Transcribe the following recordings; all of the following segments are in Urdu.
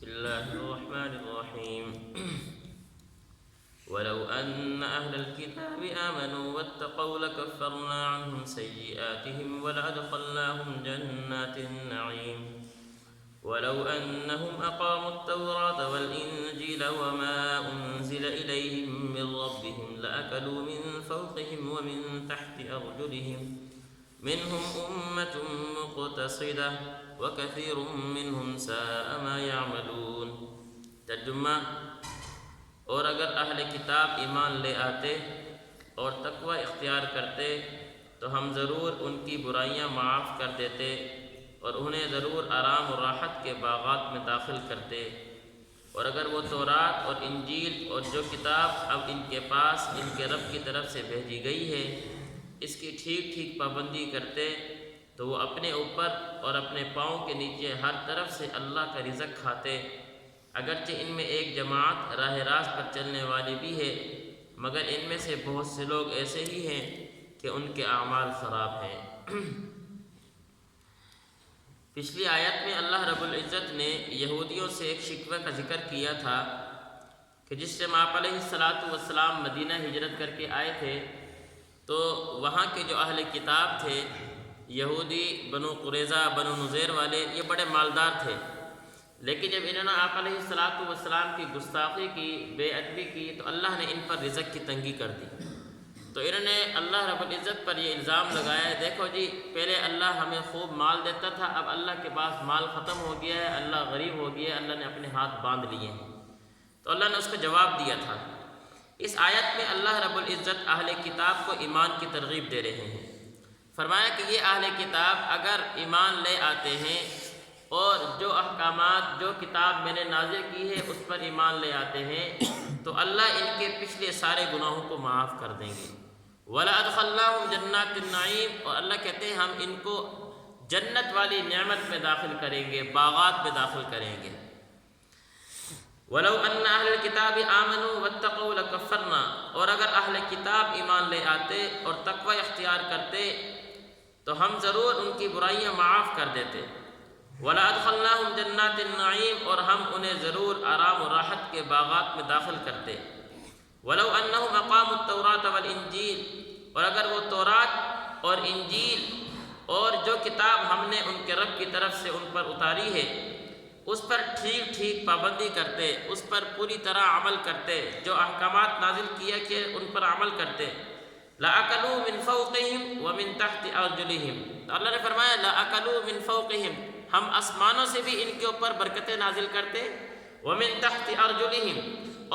الله الرحمن الرحيم ولو أن أهل الكتاب آمنوا واتقوا لكفرنا عنهم سيئاتهم ولأدخلناهم جنات النعيم ولو أنهم أقاموا التوراة والإنجيل وما أنزل إليهم من ربهم لأكلوا من فوقهم ومن تحت أرجلهم منهم أمة مقتصدة وكثير منهم ساء ما يعملون۔ ترجمہ: اور اگر اہل کتاب ایمان لے آتے اور تقوی اختیار کرتے تو ہم ضرور ان کی برائیاں معاف کر دیتے اور انہیں ضرور آرام و راحت کے باغات میں داخل کرتے، اور اگر وہ تورات اور انجیل اور جو کتاب اب ان کے پاس ان کے رب کی طرف سے بھیجی گئی ہے اس کی ٹھیک ٹھیک پابندی کرتے تو وہ اپنے اوپر اور اپنے پاؤں کے نیچے ہر طرف سے اللہ کا رزق کھاتے، اگرچہ ان میں ایک جماعت راہ راست پر چلنے والی بھی ہے، مگر ان میں سے بہت سے لوگ ایسے ہی ہیں کہ ان کے اعمال خراب ہیں۔ پچھلی آیت میں اللہ رب العزت نے یہودیوں سے ایک شکوہ کا ذکر کیا تھا کہ جس سے آپ علیہ السلام مدینہ ہجرت کر کے آئے تھے تو وہاں کے جو اہل کتاب تھے، یہودی، بنو قریظہ، بنو نذیر والے، یہ بڑے مالدار تھے، لیکن جب انہوں نے آپ علیہ السلام کی گستاخی کی، بے ادبی کی، تو اللہ نے ان پر رزق کی تنگی کر دی۔ تو انہوں نے اللہ رب العزت پر یہ الزام لگایا، دیکھو جی پہلے اللہ ہمیں خوب مال دیتا تھا، اب اللہ کے پاس مال ختم ہو گیا ہے، اللہ غریب ہو گیا ہے، اللہ نے اپنے ہاتھ باندھ لیے ہیں۔ تو اللہ نے اس کا جواب دیا تھا۔ اس آیت میں اللہ رب العزت اہل کتاب کو ایمان کی ترغیب دے رہے ہیں۔ فرمایا کہ یہ اہل کتاب اگر ایمان لے آتے ہیں اور جو احکامات، جو کتاب میں نے نازل کی ہے اس پر ایمان لے آتے ہیں تو اللہ ان کے پچھلے سارے گناہوں کو معاف کر دیں گے۔ وَلَأَدْخَلْنَاهُمْ جَنَّاتِ النَّعِيمِ، اور اللہ کہتے ہیں ہم ان کو جنت والی نعمت میں داخل کریں گے، باغات میں داخل کریں گے۔ وَلَوْ أَنَّ أَهْلَ الْكِتَابِ آمَنُوا وَاتَّقَوْا لَكَفَّرْنَا، اور اگر اہل کتاب ایمان لے آتے اور تقوی اختیار کرتے تو ہم ضرور ان کی برائیاں معاف کر دیتے۔ وَلَأَدْخَلْنَاهُمْ جَنَّاتِ النَّعِيمِ، اور ہم انہیں ضرور آرام و راحت کے باغات میں داخل کرتے۔ وَلَوْ أَنَّهُمْ أَقَامُوا التَّوْرَاةَ وَالْإِنْجِيلَ، اور اگر وہ تورات اور انجیل اور جو کتاب ہم نے ان کے رب کی طرف سے ان پر اتاری ہے اس پر ٹھیک ٹھیک پابندی کرتے، اس پر پوری طرح عمل کرتے، جو احکامات نازل کیا کہ ان پر عمل کرتے، لَأَكَلُوا مِنْ فَوْقِهِمْ وَمِنْ تَحْتِ أَرْجُلِهِمْ، تو اللہ نے فرمایا لَأَكَلُوا مِنْ فَوْقِهِمْ، ہم آسمانوں سے بھی ان کے اوپر برکتیں نازل کرتے، وَمِنْ تَحْتِ أَرْجُلِهِمْ،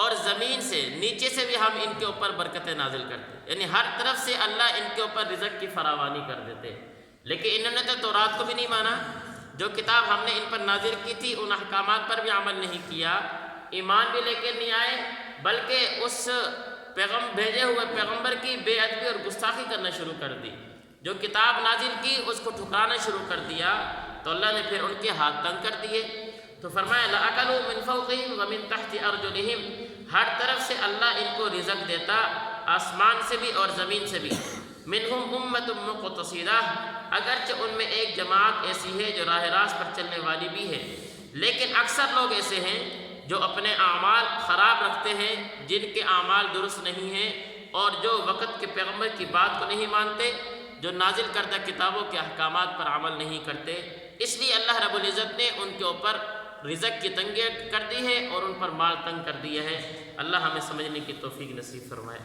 اور زمین سے نیچے سے بھی ہم ان کے اوپر برکتیں نازل کرتے، یعنی ہر طرف سے اللہ ان کے اوپر رزق کی فراوانی کر دیتے۔ لیکن انہوں نے تو تورات کو بھی نہیں مانا، جو کتاب ہم نے ان پر نازل کی تھی ان احکامات پر بھی عمل نہیں کیا، ایمان بھی لے کے نہیں آئے، بلکہ اس بھیجے ہوئے پیغمبر کی بے ادبی اور گستاخی کرنا شروع کر دی، جو کتاب نازل کی اس کو ٹھکرانا شروع کر دیا، تو اللہ نے پھر ان کے ہاتھ تنگ کر دیے۔ تو فرمایا لَأَكَلُوا مِنْ فَوْقِهِمْ وَمِنْ تَحْتِ أَرْجُلِهِمْ، ہر طرف سے اللہ ان کو رزق دیتا، آسمان سے بھی اور زمین سے بھی۔ مِنْهُمْ أُمَّةٌ مُقْتَصِدَةٌ، اگرچہ ان میں ایک جماعت ایسی ہے جو راہ راست پر چلنے والی بھی ہے، لیکن اکثر لوگ ایسے ہیں جو اپنے اعمال خراب رکھتے ہیں، جن کے اعمال درست نہیں ہیں اور جو وقت کے پیغمبر کی بات کو نہیں مانتے، جو نازل کردہ کتابوں کے احکامات پر عمل نہیں کرتے، اس لیے اللہ رب العزت نے ان کے اوپر رزق کی تنگی کر دی ہے اور ان پر مال تنگ کر دیا ہے۔ اللہ ہمیں سمجھنے کی توفیق نصیب فرمائے۔